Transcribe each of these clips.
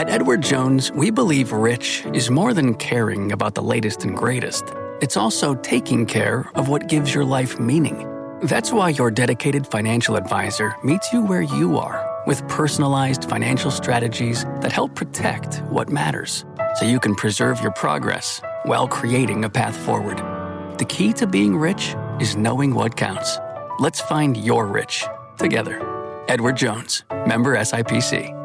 At Edward Jones, we believe rich is more than caring about the latest and greatest. It's also taking care of what gives your life meaning. That's why your dedicated financial advisor meets you where you are with personalized financial strategies that help protect what matters so you can preserve your progress while creating a path forward. The key to being rich is knowing what counts. Let's find your rich together. Edward Jones, member SIPC.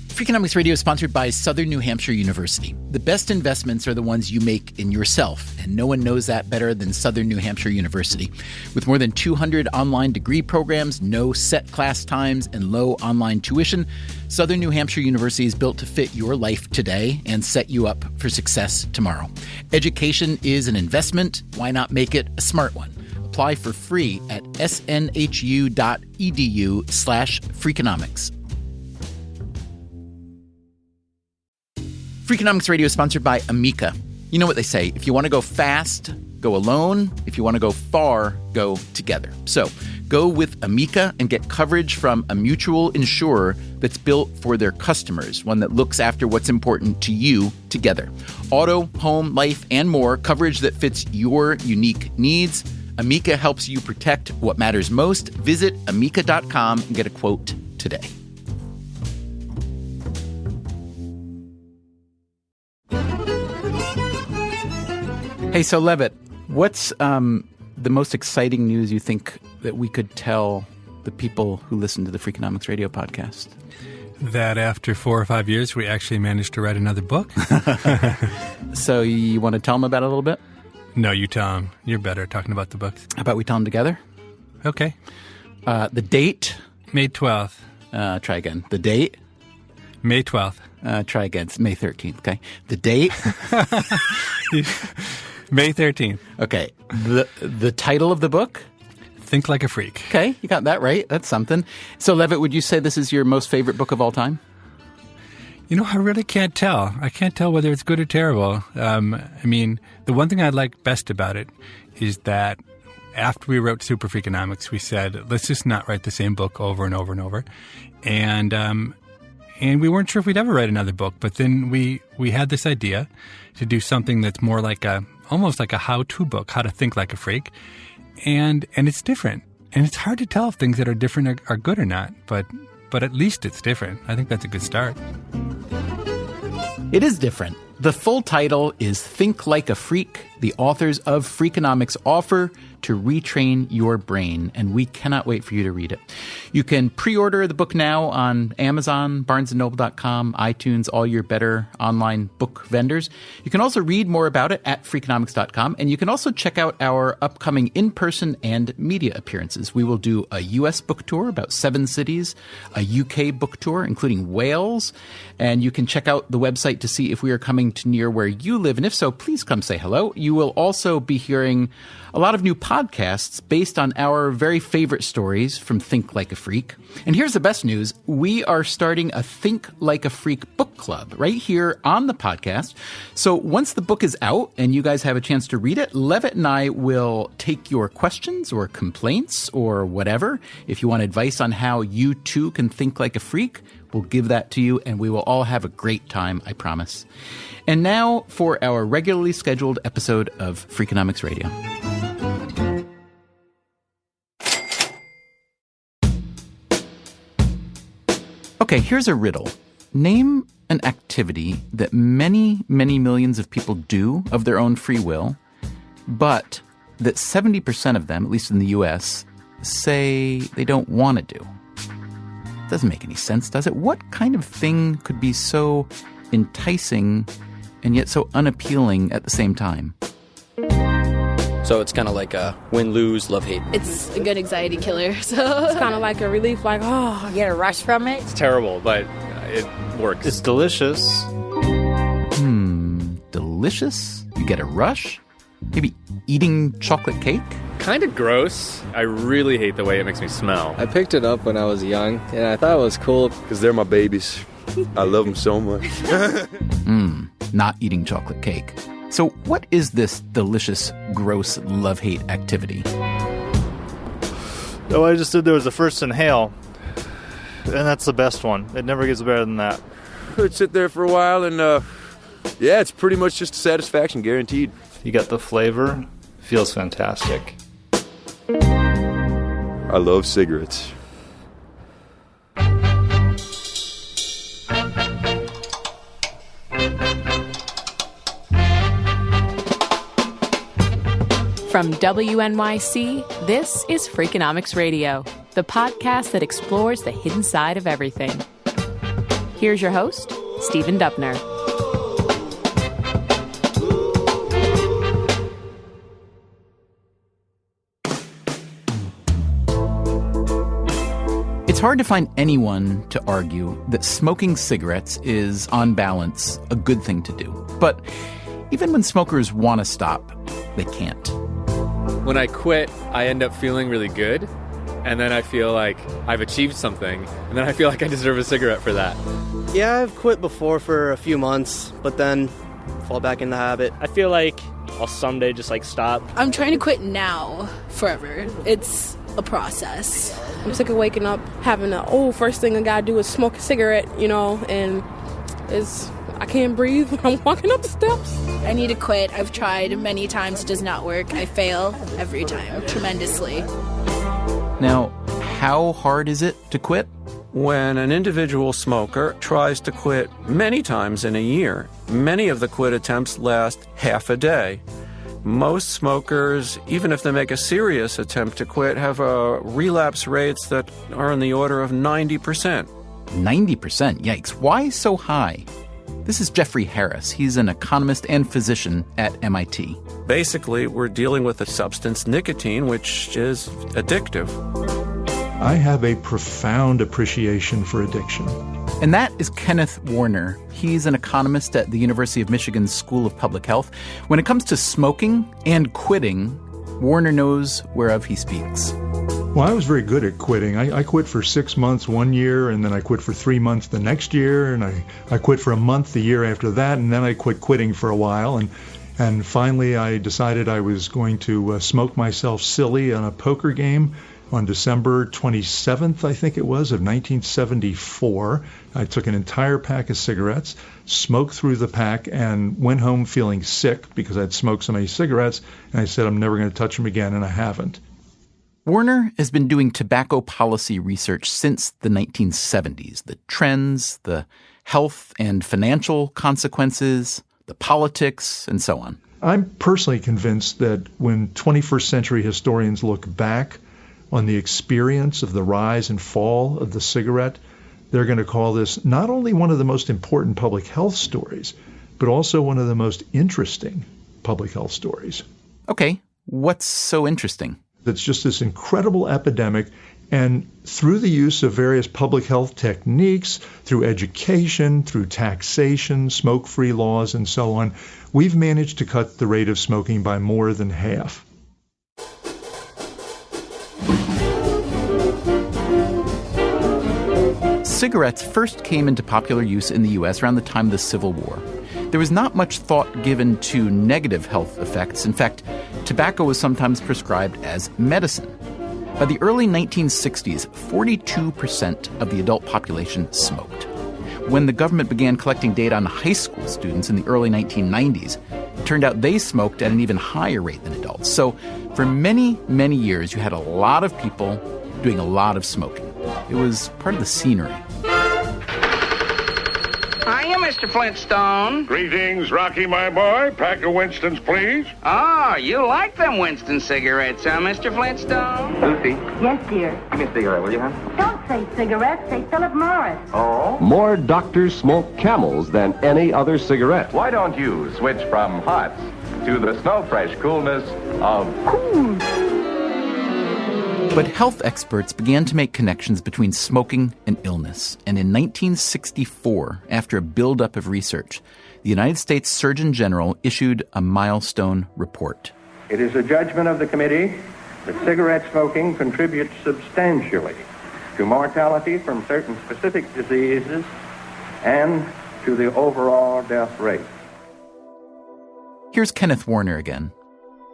Freakonomics Radio is sponsored by Southern New Hampshire University. The best investments are the ones you make in yourself, and no one knows that better than Southern New Hampshire University. With more than 200 online degree programs, no set class times, and low online tuition, Southern New Hampshire University is built to fit your life today and set you up for success tomorrow. Education is an investment. Why not make it a smart one? Apply for free at snhu.edu/Freakonomics. Freakonomics Radio is sponsored by Amica. You know what they say, if you want to go fast, go alone. If you want to go far, go together. So go with Amica and get coverage from a mutual insurer that's built for their customers, one that looks after what's important to you together. Auto, home, life, and more, coverage that fits your unique needs. Amica helps you protect what matters most. Visit amica.com and get a quote today. Hey, so Levitt, what's the most exciting news you think that we could tell the people who listen to the Freakonomics Radio podcast? That after 4 or 5 years, we actually managed to write another book. So you want to tell them about it a little bit? No, you tell them. You're better at talking about the books. How about we tell them together? Okay. The date? May 12th. Try again. The date? May 12th. Try again. It's May 13th, okay? The date? May 13th. Okay. The title of the book? Think Like a Freak. Okay, you got that right. That's something. So, Levitt, would you say this is your most favorite book of all time? You know, I really can't tell. I can't tell whether it's good or terrible. I mean, the one thing I like best about it is that after we wrote Super Freakonomics, we said, let's just not write the same book over and over and over. And we weren't sure if we'd ever write another book, but then we had this idea to do something that's more like almost like a how-to book, how to think like a freak. And it's different. And it's hard to tell if things that are different are good or not, but at least it's different. I think that's a good start. It is different. The full title is Think Like a Freak. The authors of Freakonomics offer to retrain your brain, and we cannot wait for you to read it. You can pre-order the book now on Amazon, BarnesandNoble.com, iTunes, all your better online book vendors. You can also read more about it at Freakonomics.com, and you can also check out our upcoming in-person and media appearances. We will do a U.S. book tour, about 7 cities, a U.K. book tour, including Wales, and you can check out the website to see if we are coming to near where you live, and if so, please come say hello. You will also be hearing a lot of new podcasts based on our very favorite stories from Think Like a Freak. And here's the best news. We are starting a Think Like a Freak book club right here on the podcast. So once the book is out and you guys have a chance to read it, Levitt and I will take your questions or complaints or whatever. If you want advice on how you too can think like a freak, we'll give that to you, and we will all have a great time, I promise. And now for our regularly scheduled episode of Freakonomics Radio. Okay, here's a riddle. Name an activity that many, many millions of people do of their own free will, but that 70% of them, at least in the U.S., say they don't want to do. Doesn't make any sense, does it? What kind of thing could be so enticing and yet so unappealing at the same time? So it's kind of like a win-lose, love-hate. It's a good anxiety killer. So it's kind of like a relief, like, oh, you get a rush from it. It's terrible, but it works. It's delicious. Delicious? You get a rush? Maybe eating chocolate cake? Kind of gross. I really hate the way it makes me smell. I picked it up when I was young, and I thought it was cool. Because they're my babies. I love them so much. Not eating chocolate cake. So what is this delicious, gross love-hate activity? What I just did there was the first inhale. and that's the best one. It never gets better than that. I'd sit there for a while and, yeah, it's pretty much just satisfaction guaranteed. You got the flavor. Feels fantastic. I love cigarettes. From WNYC, this is Freakonomics Radio, the podcast that explores the hidden side of everything. Here's your host, Stephen Dubner. It's hard to find anyone to argue that smoking cigarettes is, on balance, a good thing to do. But even when smokers want to stop, they can't. When I quit, I end up feeling really good, and then I feel like I've achieved something, and then I feel like I deserve a cigarette for that. Yeah, I've quit before for a few months, but then fall back in the habit. I feel like I'll someday just stop. I'm trying to quit now, forever. It's a process. I'm sick of waking up having first thing I gotta do is smoke a cigarette, and I can't breathe when I'm walking up the steps. I need to quit. I've tried many times. It does not work. I fail every time, tremendously. Now, how hard is it to quit? When an individual smoker tries to quit many times in a year, many of the quit attempts last half a day. Most smokers, even if they make a serious attempt to quit, have relapse rates that are in the order of 90%. 90%? Yikes. Why so high? This is Jeffrey Harris. He's an economist and physician at MIT. Basically, we're dealing with a substance, nicotine, which is addictive. I have a profound appreciation for addiction. And that is Kenneth Warner. He's an economist at the University of Michigan School of Public Health. When it comes to smoking and quitting, Warner knows whereof he speaks. Well, I was very good at quitting. I quit for 6 months one year, and then I quit for 3 months the next year, and I quit for a month the year after that, and then I quit quitting for a while. And finally, I decided I was going to smoke myself silly on a poker game on December 27th, I think it was, of 1974. I took an entire pack of cigarettes, smoked through the pack, and went home feeling sick because I'd smoked so many cigarettes, and I said I'm never going to touch them again, and I haven't. Warner has been doing tobacco policy research since the 1970s. The trends, the health and financial consequences, the politics, and so on. I'm personally convinced that when 21st century historians look back on the experience of the rise and fall of the cigarette, they're going to call this not only one of the most important public health stories, but also one of the most interesting public health stories. Okay, what's so interesting? It's just this incredible epidemic, and through the use of various public health techniques, through education, through taxation, smoke-free laws, and so on, we've managed to cut the rate of smoking by more than half. Cigarettes first came into popular use in the U.S. around the time of the Civil War. There was not much thought given to negative health effects. In fact, tobacco was sometimes prescribed as medicine. By the early 1960s, 42% of the adult population smoked. When the government began collecting data on high school students in the early 1990s, it turned out they smoked at an even higher rate than adults. So for many, many years, you had a lot of people doing a lot of smoking. It was part of the scenery. Hiya, Mr. Flintstone. Greetings, Rocky, my boy. Pack of Winston's, please. Oh, you like them Winston cigarettes, huh, Mr. Flintstone? Lucy. Yes, dear. Give me a cigarette, will you, hon? Don't say cigarettes, say Philip Morris. Oh? More doctors smoke Camels than any other cigarette. Why don't you switch from hot to the snow-fresh coolness of cool? But health experts began to make connections between smoking and illness. And in 1964, after a buildup of research, the United States Surgeon General issued a milestone report. It is a judgment of the committee that cigarette smoking contributes substantially to mortality from certain specific diseases and to the overall death rate. Here's Kenneth Warner again.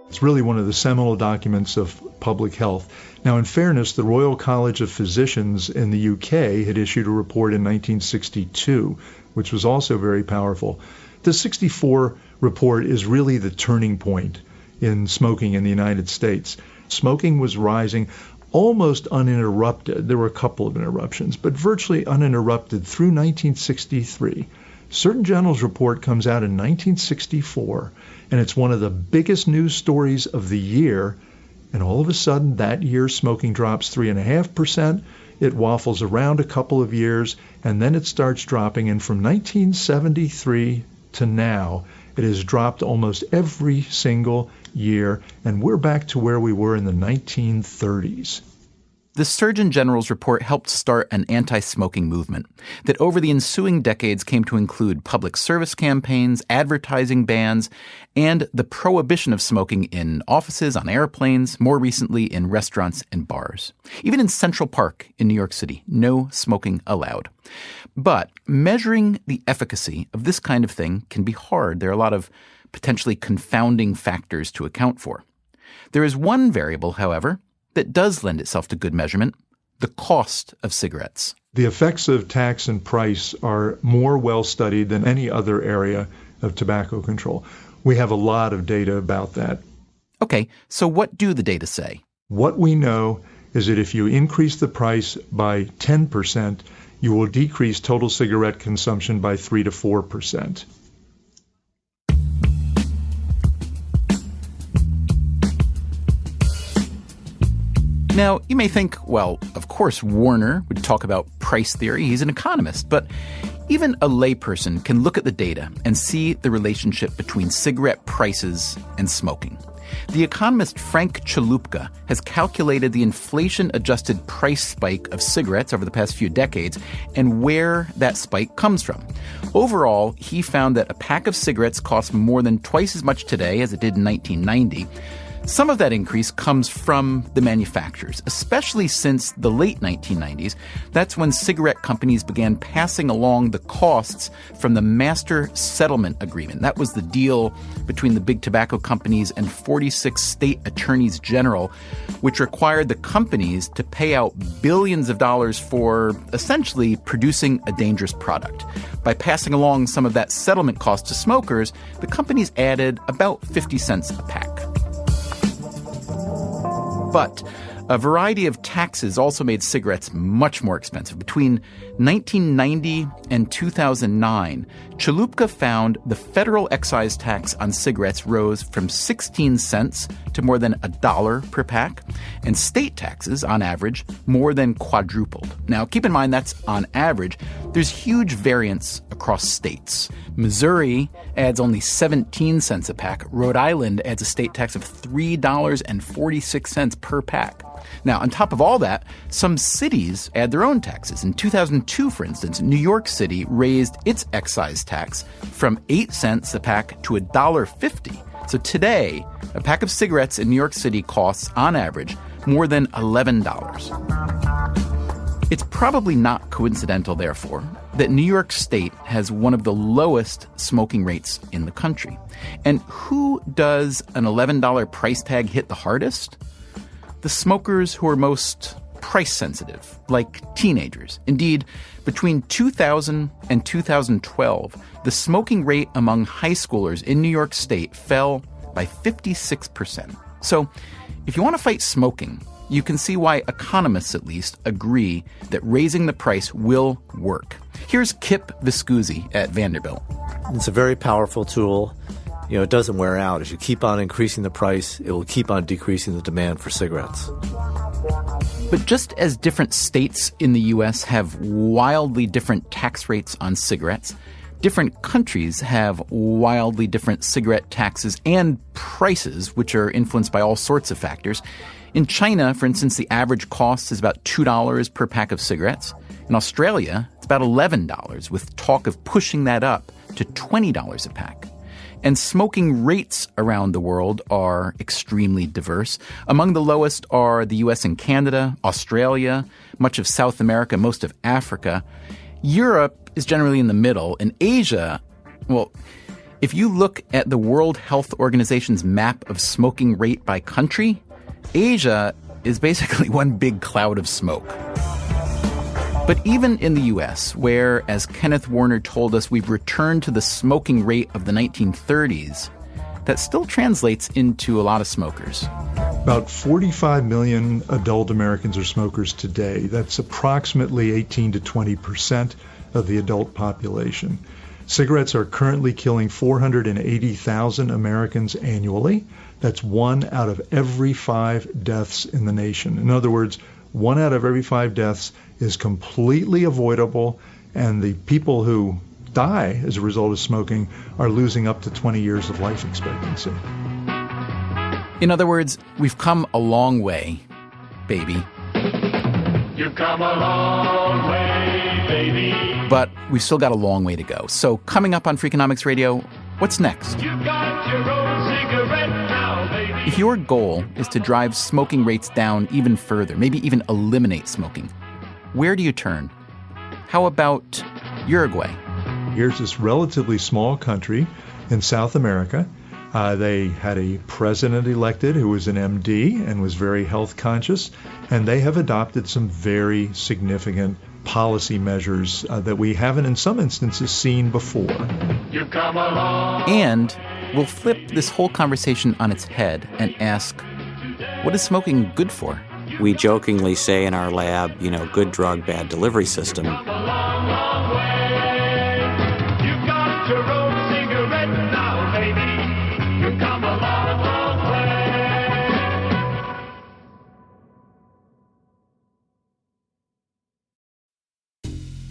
It's really one of the seminal documents of public health. Now, in fairness, the Royal College of Physicians in the UK had issued a report in 1962, which was also very powerful. The 64 report is really the turning point in smoking in the United States. Smoking was rising almost uninterrupted. There were a couple of interruptions, but virtually uninterrupted through 1963. Surgeon General's report comes out in 1964, and it's one of the biggest news stories of the year. And all of a sudden, that year, smoking drops 3.5%. It waffles around a couple of years, and then it starts dropping. And from 1973 to now, it has dropped almost every single year, and we're back to where we were in the 1930s. The Surgeon General's report helped start an anti-smoking movement that over the ensuing decades came to include public service campaigns, advertising bans, and the prohibition of smoking in offices, on airplanes, more recently in restaurants and bars. Even in Central Park in New York City, no smoking allowed. But measuring the efficacy of this kind of thing can be hard. There are a lot of potentially confounding factors to account for. There is one variable, however, that does lend itself to good measurement: the cost of cigarettes. The effects of tax and price are more well studied than any other area of tobacco control. We have a lot of data about that. Okay, so what do the data say? What we know is that if you increase the price by 10%, you will decrease total cigarette consumption by 3 to 4%. Now, you may think, well, of course Warner would talk about price theory. He's an economist. But even a layperson can look at the data and see the relationship between cigarette prices and smoking. The economist Frank Chalupka has calculated the inflation-adjusted price spike of cigarettes over the past few decades and where that spike comes from. Overall, he found that a pack of cigarettes costs more than twice as much today as it did in 1990. Some of that increase comes from the manufacturers, especially since the late 1990s. That's when cigarette companies began passing along the costs from the Master Settlement Agreement. That was the deal between the big tobacco companies and 46 state attorneys general, which required the companies to pay out billions of dollars for essentially producing a dangerous product. By passing along some of that settlement cost to smokers, the companies added about 50 cents a pack. But a variety of taxes also made cigarettes much more expensive. Between 1990 and 2009, Chalupka found the federal excise tax on cigarettes rose from 16 cents to more than $1 per pack, and state taxes, on average, more than quadrupled. Now, keep in mind that's on average. There's huge variance across states. Missouri adds only 17 cents a pack. Rhode Island adds a state tax of $3.46 per pack. Now, on top of all that, some cities add their own taxes. In 2002, for instance, New York City raised its excise tax from 8 cents a pack to $1.50. So today, a pack of cigarettes in New York City costs, on average, more than $11. It's probably not coincidental, therefore, that New York State has one of the lowest smoking rates in the country. And who does an $11 price tag hit the hardest? The smokers who are most price sensitive, like teenagers. Indeed, between 2000 and 2012, the smoking rate among high schoolers in New York State fell by 56%. So, if you want to fight smoking, you can see why economists, at least, agree that raising the price will work. Here's Kip Viscusi at Vanderbilt. It's a very powerful tool. It doesn't wear out. As you keep on increasing the price, it will keep on decreasing the demand for cigarettes. But just as different states in the U.S. have wildly different tax rates on cigarettes, different countries have wildly different cigarette taxes and prices, which are influenced by all sorts of factors. In China, for instance, the average cost is about $2 per pack of cigarettes. In Australia, it's about $11, with talk of pushing that up to $20 a pack. And smoking rates around the world are extremely diverse. Among the lowest are the U.S. and Canada, Australia, much of South America, most of Africa. Europe is generally in the middle. In Asia, well, If you look at the World Health Organization's map of smoking rate by country, Asia is basically one big cloud of smoke. But even in the U.S., where, as Kenneth Warner told us, we've returned to the smoking rate of the 1930s, that still translates into a lot of smokers. About 45 million adult Americans are smokers today. That's approximately 18 to 20% of the adult population. Cigarettes are currently killing 480,000 Americans annually. That's 1 out of every 5 deaths in the nation. In other words, 1 out of every 5 deaths is completely avoidable, and the people who die as a result of smoking are losing up to 20 years of life expectancy. In other words, we've come a long way, baby. You've come a long way, baby. But we've still got a long way to go. So coming up on Freakonomics Radio, what's next? You've got your own cigarette now, baby. If your goal is to drive smoking rates down even further, maybe even eliminate smoking, where do you turn? How about Uruguay? Here's this relatively small country in South America. They had a president elected who was an MD and was very health conscious, and they have adopted some very significant policy measures that we haven't in some instances seen before. You've come along. And we'll flip this whole conversation on its head and ask, what is smoking good for? We jokingly say in our lab, good drug, bad delivery system.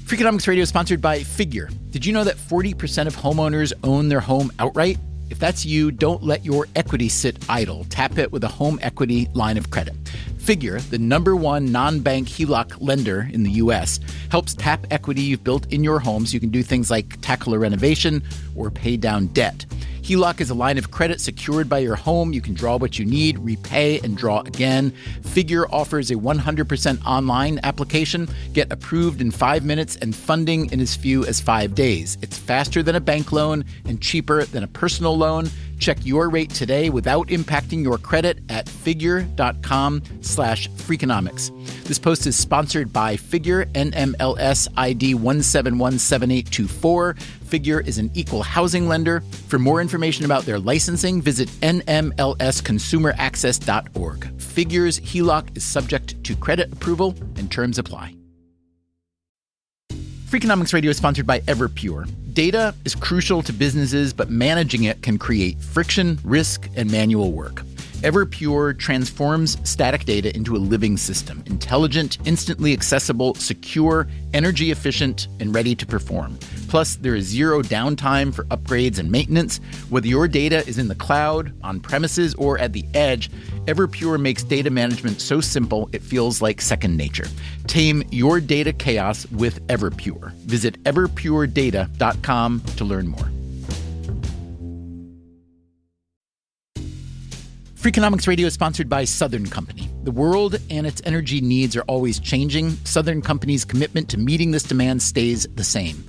Freakonomics Radio is sponsored by Figure. Did you know that 40% of homeowners own their home outright? If that's you, don't let your equity sit idle. Tap it with a home equity line of credit. Figure, the #1 non-bank HELOC lender in the U.S., helps tap equity you've built in your home so you can do things like tackle a renovation or pay down debt. HELOC is a line of credit secured by your home. You can draw what you need, repay, and draw again. Figure offers a 100% online application. Get approved in 5 minutes and funding in as few as 5 days. It's faster than a bank loan and cheaper than a personal loan. Check your rate today without impacting your credit at figure.com/Freakonomics. This post is sponsored by Figure, NMLS ID 1717824. Figure is an equal housing lender. For more information about their licensing, visit nmlsconsumeraccess.org. Figure's HELOC is subject to credit approval and terms apply. Freakonomics Radio is sponsored by Everpure. Data is crucial to businesses, but managing it can create friction, risk, and manual work. Everpure transforms static data into a living system, intelligent, instantly accessible, secure, energy efficient, and ready to perform. Plus, there is zero downtime for upgrades and maintenance. Whether your data is in the cloud, on premises, or at the edge, Everpure makes data management so simple it feels like second nature. Tame your data chaos with Everpure. Visit everpuredata.com to learn more. Freakonomics Radio is sponsored by Southern Company. The world and its energy needs are always changing. Southern Company's commitment to meeting this demand stays the same.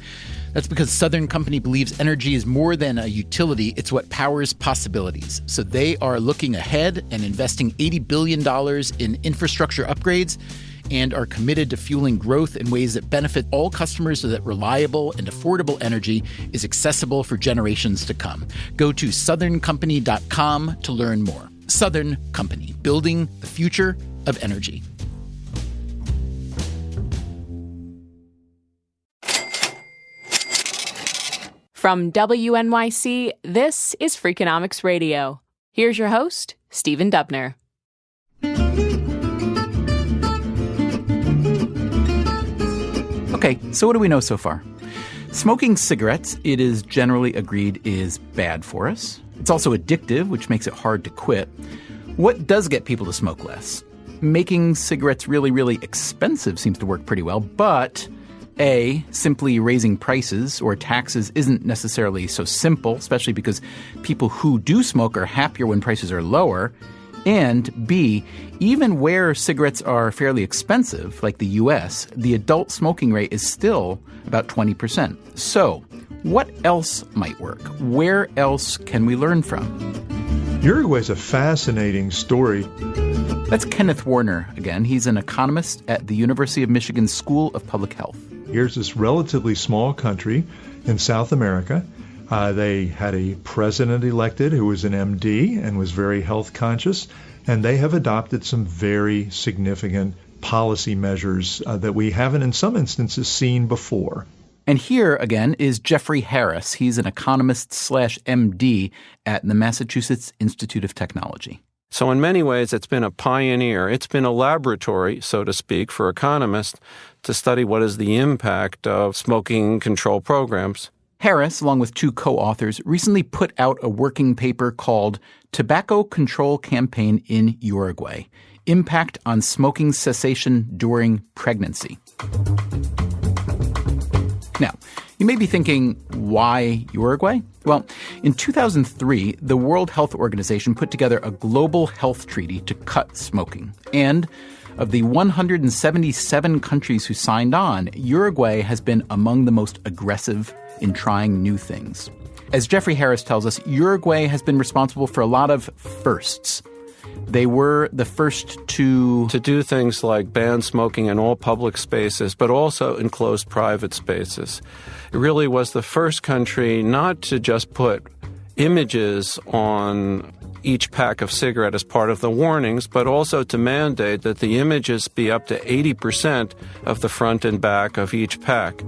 That's because Southern Company believes energy is more than a utility, it's what powers possibilities. So they are looking ahead and investing $80 billion in infrastructure upgrades and are committed to fueling growth in ways that benefit all customers so that reliable and affordable energy is accessible for generations to come. Go to southerncompany.com to learn more. Southern Company, building the future of energy. From WNYC, this is Freakonomics Radio. Here's your host, Stephen Dubner. Okay, so what do we know so far? Smoking cigarettes, it is generally agreed, is bad for us. It's also addictive, which makes it hard to quit. What does get people to smoke less? Making cigarettes really, really expensive seems to work pretty well, but A, simply raising prices or taxes isn't necessarily so simple, especially because people who do smoke are happier when prices are lower. And B, even where cigarettes are fairly expensive, like the U.S., the adult smoking rate is still about 20%. So What else might work? Where else can we learn from? Uruguay's a fascinating story. That's Kenneth Warner again. He's an economist at the University of Michigan School of Public Health. Here's this relatively small country in South America. They had a president elected who was an MD and was very health conscious, and they have adopted some very significant policy measures that we haven't in some instances seen before. And here, again, is Jeffrey Harris. He's an economist/MD at the Massachusetts Institute of Technology. So in many ways, it's been a pioneer. It's been a laboratory, so to speak, for economists to study what is the impact of smoking control programs. Harris, along with two co-authors, recently put out a working paper called Tobacco Control Campaign in Uruguay: Impact on Smoking Cessation During Pregnancy. Now, you may be thinking, why Uruguay? Well, in 2003, the World Health Organization put together a global health treaty to cut smoking. And of the 177 countries who signed on, Uruguay has been among the most aggressive in trying new things. As Jeffrey Harris tells us, Uruguay has been responsible for a lot of firsts. They were the first to do things like ban smoking in all public spaces, but also in closed private spaces. It really was the first country not to just put images on each pack of cigarette as part of the warnings, but also to mandate that the images be up to 80% of the front and back of each pack.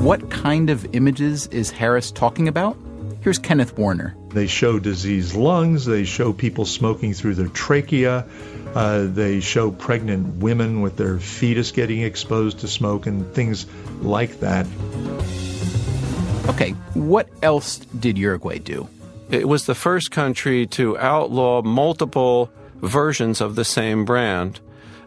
What kind of images is Harris talking about? Here's Kenneth Warner. They show diseased lungs. They show people smoking through their trachea. They show pregnant women with their fetus getting exposed to smoke and things like that. Okay, what else did Uruguay do? It was the first country to outlaw multiple versions of the same brand.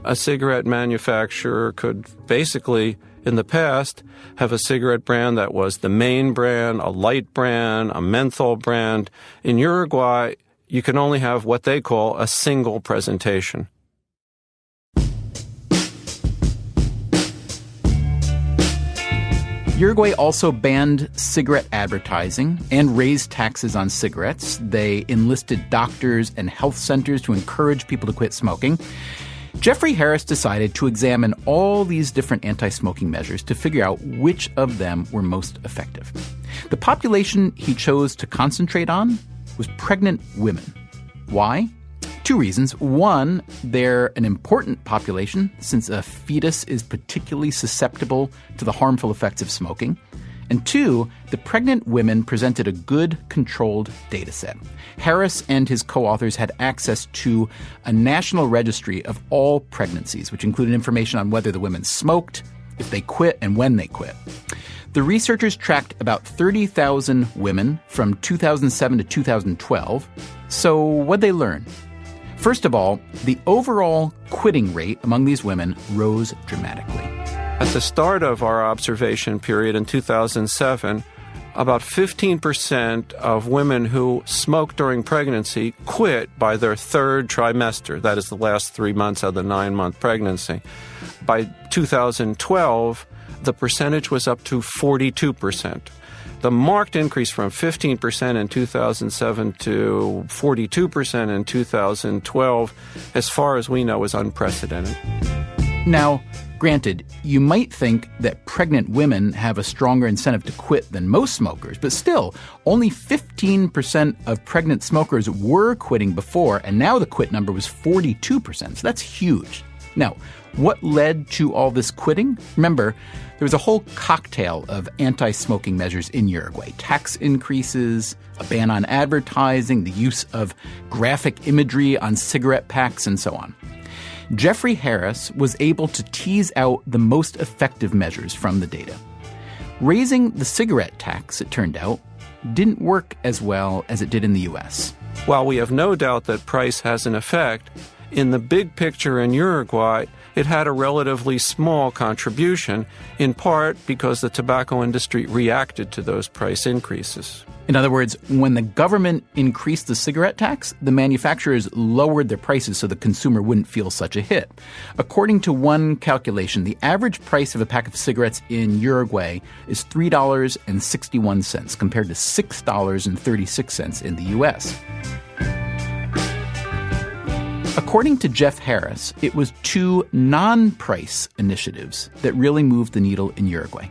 A cigarette manufacturer could basically, in the past, have a cigarette brand that was the main brand, a light brand, a menthol brand. In Uruguay, you can only have what they call a single presentation. Uruguay also banned cigarette advertising and raised taxes on cigarettes. They enlisted doctors and health centers to encourage people to quit smoking. Jeffrey Harris decided to examine all these different anti-smoking measures to figure out which of them were most effective. The population he chose to concentrate on was pregnant women. Why? Two reasons. One, they're an important population since a fetus is particularly susceptible to the harmful effects of smoking. And two, the pregnant women presented a good controlled data set. Harris and his co-authors had access to a national registry of all pregnancies, which included information on whether the women smoked, if they quit, and when they quit. The researchers tracked about 30,000 women from 2007 to 2012. So what'd they learn? First of all, the overall quitting rate among these women rose dramatically. At the start of our observation period in 2007, about 15% of women who smoked during pregnancy quit by their third trimester. That is the last 3 months of the 9-month pregnancy. By 2012, the percentage was up to 42%. The marked increase from 15% in 2007 to 42% in 2012, as far as we know, is unprecedented. Now, granted, you might think that pregnant women have a stronger incentive to quit than most smokers, but still, only 15% of pregnant smokers were quitting before, and now the quit number was 42%, so that's huge. Now, what led to all this quitting? Remember, there was a whole cocktail of anti-smoking measures in Uruguay. Tax increases, a ban on advertising, the use of graphic imagery on cigarette packs, and so on. Jeffrey Harris was able to tease out the most effective measures from the data. Raising the cigarette tax, it turned out, didn't work as well as it did in the U.S. While we have no doubt that price has an effect, in the big picture in Uruguay, it had a relatively small contribution, in part because the tobacco industry reacted to those price increases. In other words, when the government increased the cigarette tax, the manufacturers lowered their prices so the consumer wouldn't feel such a hit. According to one calculation, the average price of a pack of cigarettes in Uruguay is $3.61 compared to $6.36 in the U.S. According to Jeff Harris, it was two non-price initiatives that really moved the needle in Uruguay.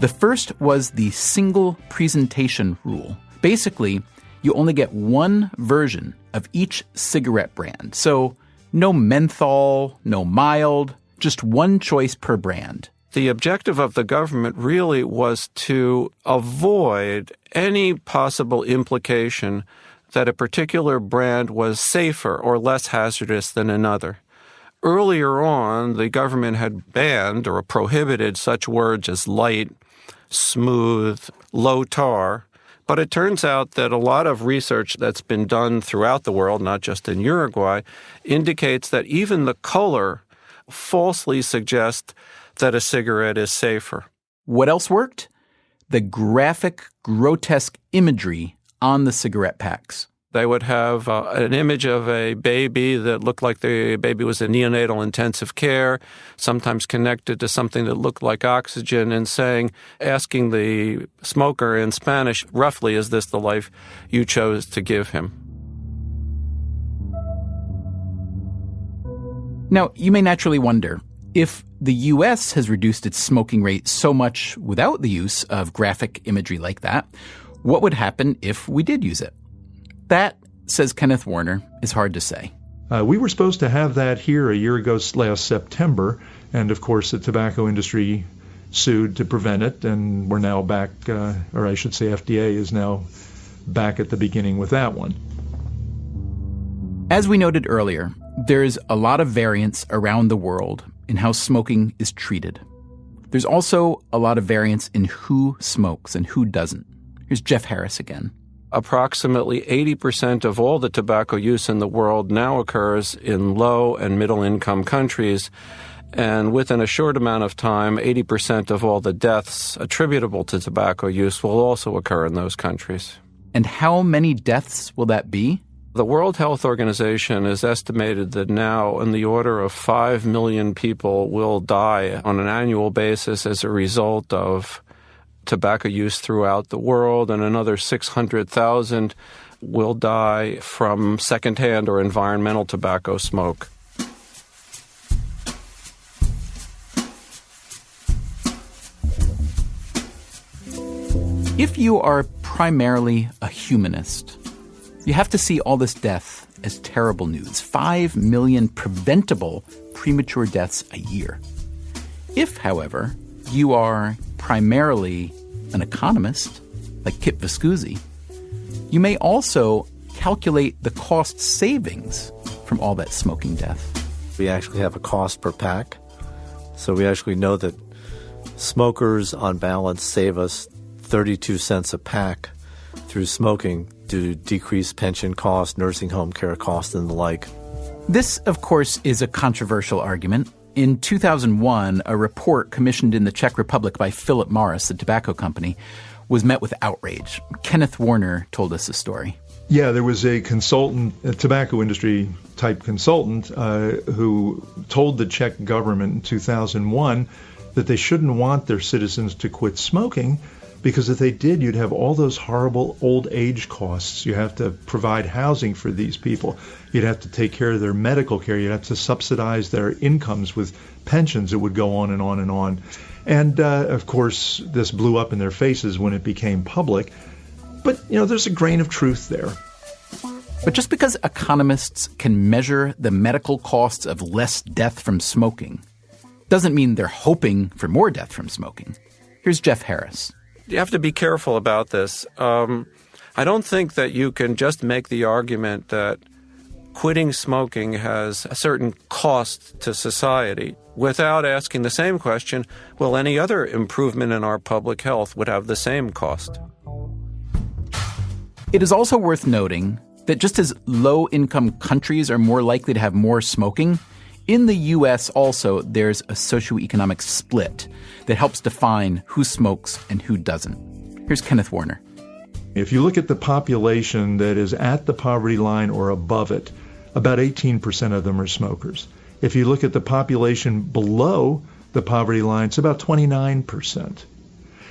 The first was the single presentation rule. Basically, you only get one version of each cigarette brand. So no menthol, no mild, just one choice per brand. The objective of the government really was to avoid any possible implication that a particular brand was safer or less hazardous than another. Earlier on, the government had banned or prohibited such words as light, smooth, low tar, but it turns out that a lot of research that's been done throughout the world, not just in Uruguay, indicates that even the color falsely suggests that a cigarette is safer. What else worked? The graphic, grotesque imagery on the cigarette packs. They would have an image of a baby that looked like the baby was in neonatal intensive care, sometimes connected to something that looked like oxygen, and asking the smoker in Spanish, roughly, is this the life you chose to give him? Now, you may naturally wonder, if the U.S. has reduced its smoking rate so much without the use of graphic imagery like that, what would happen if we did use it? That, says Kenneth Warner, is hard to say. We were supposed to have that here a year ago last September, and of course the tobacco industry sued to prevent it, and we're now back, or I should say FDA is now back at the beginning with that one. As we noted earlier, there's a lot of variance around the world in how smoking is treated. There's also a lot of variance in who smokes and who doesn't. Here's Jeff Harris again. Approximately 80% of all the tobacco use in the world now occurs in low and middle income countries. And within a short amount of time, 80% of all the deaths attributable to tobacco use will also occur in those countries. And how many deaths will that be? The World Health Organization has estimated that now in the order of 5 million people will die on an annual basis as a result of tobacco use throughout the world, and another 600,000 will die from secondhand or environmental tobacco smoke. If you are primarily a humanist, you have to see all this death as terrible news. 5 million preventable premature deaths a year. If, however, you are primarily an economist, like Kip Viscusi, you may also calculate the cost savings from all that smoking death. We actually have a cost per pack. So we actually know that smokers, on balance, save us 32 cents a pack through smoking due to decreased pension costs, nursing home care costs, and the like. This, of course, is a controversial argument. In 2001, a report commissioned in the Czech Republic by Philip Morris, the tobacco company, was met with outrage. Kenneth Warner told us the story. Yeah, there was a consultant, a tobacco industry type consultant, who told the Czech government in 2001 that they shouldn't want their citizens to quit smoking, because if they did, you'd have all those horrible old age costs. You have to provide housing for these people. You'd have to take care of their medical care. You'd have to subsidize their incomes with pensions. It would go on and on and on. And, of course, this blew up in their faces when it became public. But, there's a grain of truth there. But just because economists can measure the medical costs of less death from smoking doesn't mean they're hoping for more death from smoking. Here's Jeff Harris. You have to be careful about this. I don't think that you can just make the argument that quitting smoking has a certain cost to society without asking the same question, well, any other improvement in our public health would have the same cost. It is also worth noting that just as low-income countries are more likely to have more smoking, in the U.S. also, there's a socioeconomic split that helps define who smokes and who doesn't. Here's Kenneth Warner. If you look at the population that is at the poverty line or above it, about 18% of them are smokers. If you look at the population below the poverty line, it's about 29%.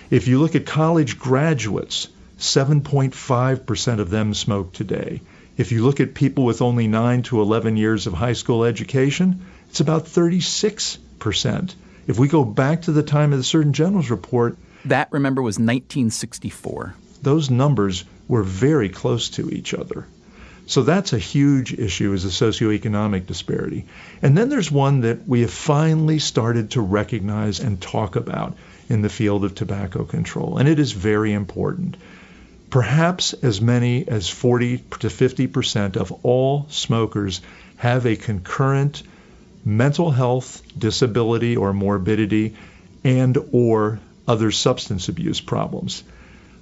If you look at college graduates, 7.5% of them smoke today. If you look at people with only 9 to 11 years of high school education, it's about 36%. If we go back to the time of the Surgeon General's report, that, remember, was 1964. Those numbers were very close to each other. So that's a huge issue, is the socioeconomic disparity. And then there's one that we have finally started to recognize and talk about in the field of tobacco control, and it is very important. Perhaps as many as 40 to 50% of all smokers have a concurrent mental health disability or morbidity and or other substance abuse problems.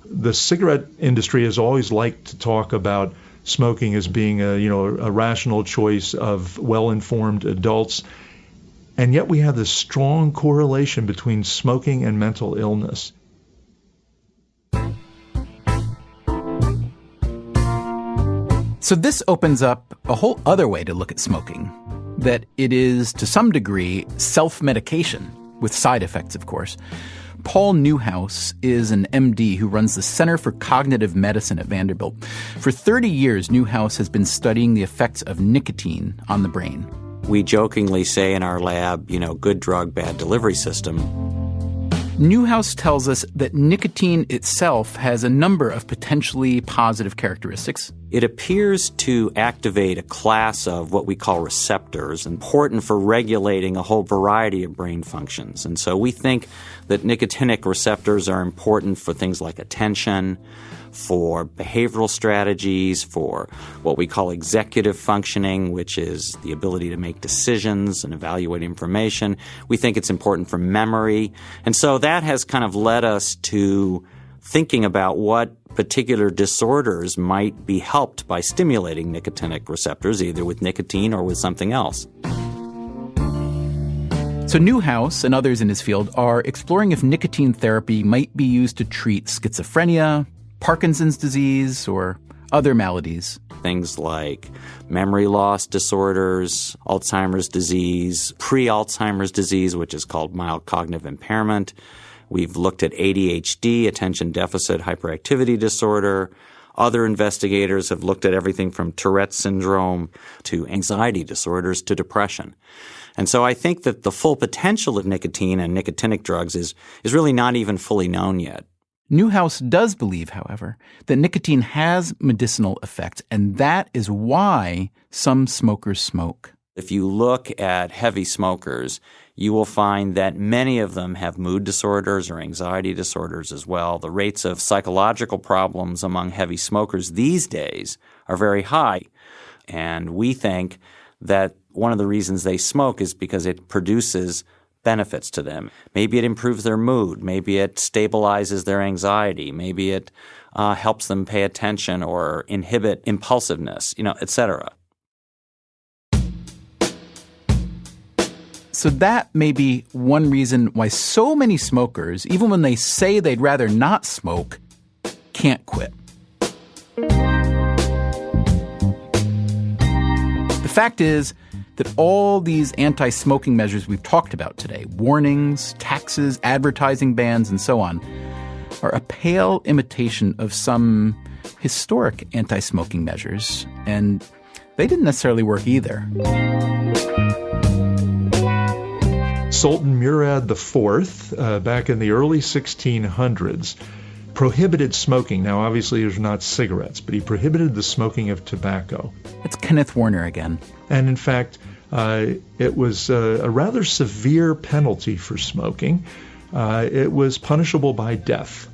The cigarette industry has always liked to talk about smoking as being a rational choice of well-informed adults, and yet we have this strong correlation between smoking and mental illness. So this opens up a whole other way to look at smoking, that it is, to some degree, self-medication, with side effects, of course. Paul Newhouse is an MD who runs the Center for Cognitive Medicine at Vanderbilt. For 30 years, Newhouse has been studying the effects of nicotine on the brain. We jokingly say in our lab, good drug, bad delivery system. Newhouse tells us that nicotine itself has a number of potentially positive characteristics. It appears to activate a class of what we call receptors, important for regulating a whole variety of brain functions. And so we think that nicotinic receptors are important for things like attention, for behavioral strategies, for what we call executive functioning, which is the ability to make decisions and evaluate information. We think it's important for memory. And so that has kind of led us to thinking about what particular disorders might be helped by stimulating nicotinic receptors, either with nicotine or with something else. So Newhouse and others in his field are exploring if nicotine therapy might be used to treat schizophrenia, Parkinson's disease, or other maladies. Things like memory loss disorders, Alzheimer's disease, pre-Alzheimer's disease, which is called mild cognitive impairment. We've looked at ADHD, attention deficit hyperactivity disorder. Other investigators have looked at everything from Tourette syndrome to anxiety disorders to depression. And so I think that the full potential of nicotine and nicotinic drugs is really not even fully known yet. Newhouse does believe, however, that nicotine has medicinal effects, and that is why some smokers smoke. If you look at heavy smokers, you will find that many of them have mood disorders or anxiety disorders as well. The rates of psychological problems among heavy smokers these days are very high. And we think that one of the reasons they smoke is because it produces benefits to them. Maybe it improves their mood. Maybe it stabilizes their anxiety. Maybe it helps them pay attention or inhibit impulsiveness, etc. So that may be one reason why so many smokers, even when they say they'd rather not smoke, can't quit. The fact is that all these anti-smoking measures we've talked about today, warnings, taxes, advertising bans, and so on, are a pale imitation of some historic anti-smoking measures, and they didn't necessarily work either. Sultan Murad IV, back in the early 1600s, prohibited smoking. Now, obviously, there's not cigarettes, but he prohibited the smoking of tobacco. It's Kenneth Warner again. And in fact, it was a rather severe penalty for smoking. It was punishable by death.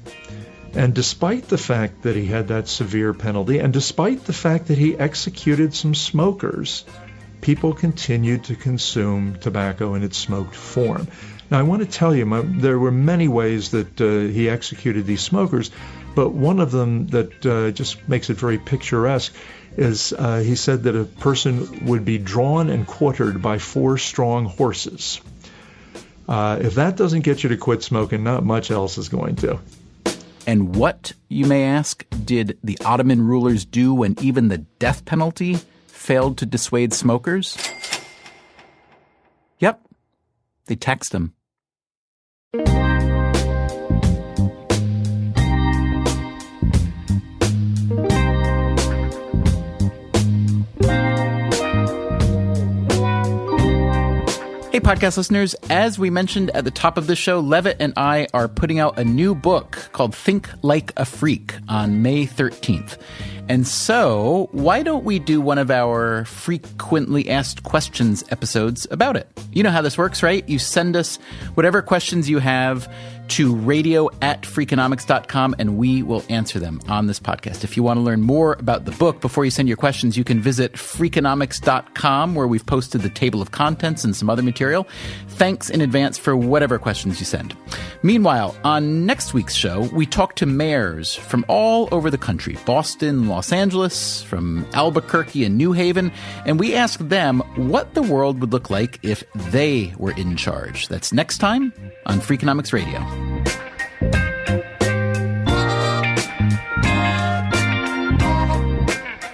And despite the fact that he had that severe penalty, and despite the fact that he executed some smokers, people continued to consume tobacco in its smoked form. Now, I want to tell you, there were many ways that he executed these smokers, but one of them that just makes it very picturesque is he said that a person would be drawn and quartered by 4 strong horses. If that doesn't get you to quit smoking, not much else is going to. And what, you may ask, did the Ottoman rulers do when even the death penalty failed to dissuade smokers? Yep, they taxed them. Hey, podcast listeners, as we mentioned at the top of the show, Levitt and I are putting out a new book called Think Like a Freak on May 13th. And so, why don't we do one of our frequently asked questions episodes about it? You know how this works, right? You send us whatever questions you have to radio@freakonomics.com, and we will answer them on this podcast. If you want to learn more about the book before you send your questions, you can visit freakonomics.com, where we've posted the table of contents and some other material. Thanks in advance for whatever questions you send. Meanwhile, on next week's show, we talk to mayors from all over the country, Boston, Los Angeles, from Albuquerque and New Haven, and we ask them what the world would look like if they were in charge. That's next time on Freakonomics Radio.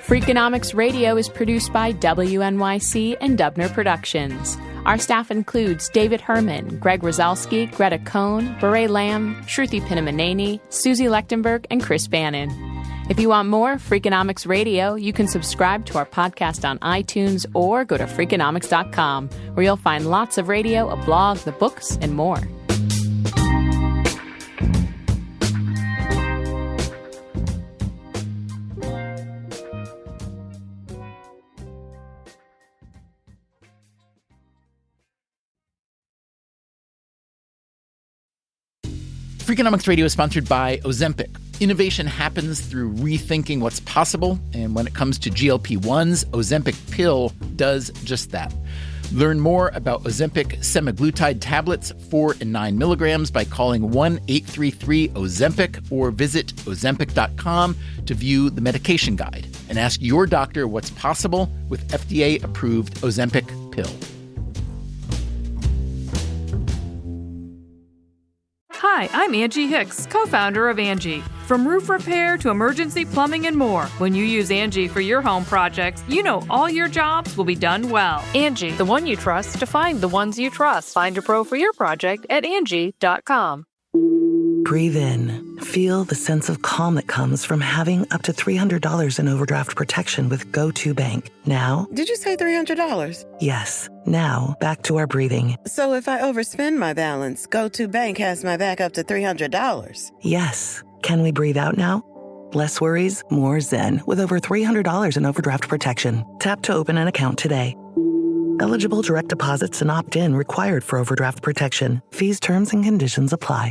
Freakonomics Radio is produced by WNYC and Dubner Productions. Our staff includes David Herman, Greg Rosalski, Greta Cohn, Beret Lamb, Shruti Pinamaneni, Susie Lechtenberg, and Chris Bannon. If you want more Freakonomics Radio, you can subscribe to our podcast on iTunes or go to Freakonomics.com, where you'll find lots of radio, a blog, the books, and more. Freakonomics Radio is sponsored by Ozempic. Innovation happens through rethinking what's possible, and when it comes to GLP-1s, Ozempic pill does just that. Learn more about Ozempic semaglutide tablets, 4 and 9 milligrams, by calling 1-833-OZEMPIC or visit Ozempic.com to view the medication guide and ask your doctor what's possible with FDA-approved Ozempic pill. Hi, I'm Angie Hicks, co-founder of Angie. From roof repair to emergency plumbing and more, when you use Angie for your home projects, you know all your jobs will be done well. Angie, the one you trust to find the ones you trust. Find a pro for your project at Angie.com. Breathe in. Feel the sense of calm that comes from having up to $300 in overdraft protection with GoToBank. Now... Did you say $300? Yes. Now, back to our breathing. So if I overspend my balance, GoToBank has my back up to $300? Yes. Can we breathe out now? Less worries, more zen, with over $300 in overdraft protection. Tap to open an account today. Eligible direct deposits and opt-in required for overdraft protection. Fees, terms, and conditions apply.